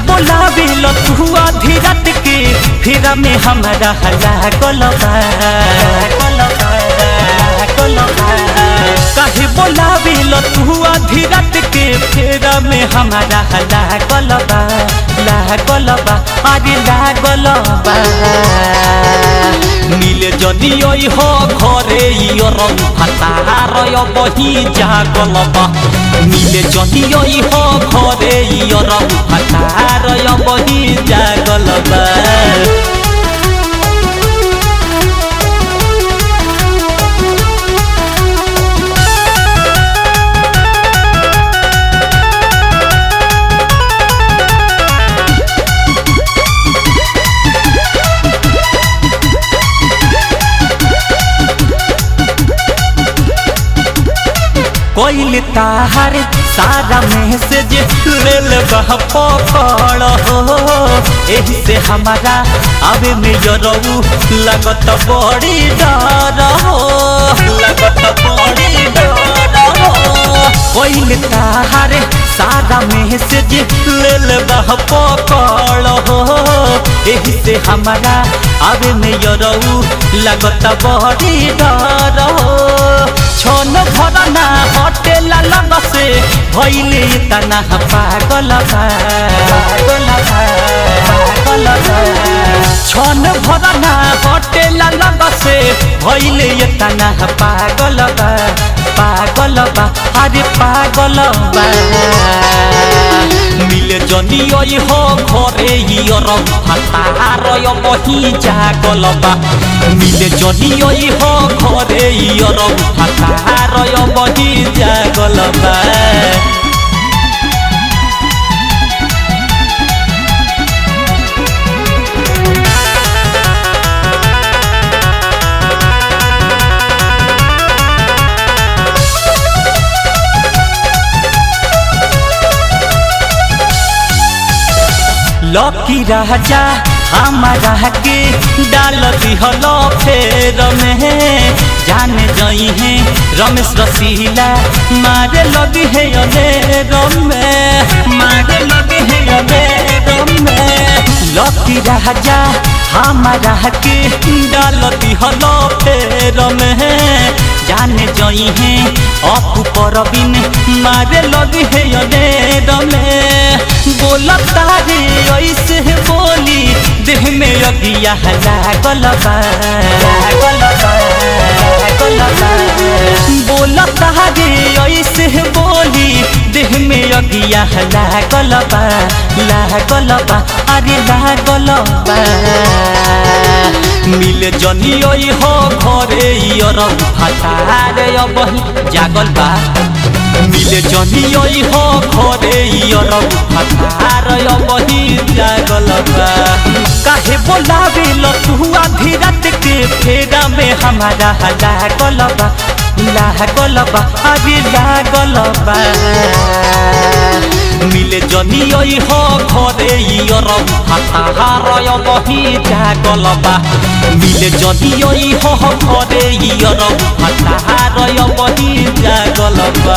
बोलावेलो तू आधी रात के फिर में हमारा हला गोलबा काहे बोलावेलो तू आधी रात के फिर में हमारा हला गोलबा अरे ला गोलबा मिले जदि हो घरे रंग फतार बही जा गोलबा मिले जदि हो घरे रंग फतार बही जा गोलबा कोइल ताहार सारा मैसेज लेल पकड़ हो एही से हमारा आवे में जरऊ लगत बड़ी डर हो कोइल ताहार सारा मैसेज लेल पकड़ हो एही से हमारा आवे में जरऊ लगत बड़ी डर हो छन भरना होटेल लग से भइले तना पागल छन भरना होटेल लग से भइले तना पागल अरे पागल मिले जदि हो घरे रंग फतार बही जा गोलबा मिले जदि हो घरे रंग फतार बही जा गोलबा लकी राजा हमारा के डाल दिहलो फेर में जाने जई है रमेश रसीला मारे लगी है लकी राजा हमारा के डाल दिहलो फेर में जाने जई है अपू परबिन मारे लगी है बोलता रे ऐसे बोली देह में अगिया गोलबा बोलता रे ऐसे बोली देह में अगिया गोलबा अरे ला गोलबा मिले जदि हो घरे रंग फतार बही जागल बा मिले जदि हो घरे रंग फतार बही जागल बा काहे बोलावेलो तू आधी रात के फेरा में हमारा हला गोलबा अरे ला गोलबा मिले जदि हो घरे रंग फतार बही जा गोलबा मिले जदि हो घरे रंग फतार बही जा गोलबा।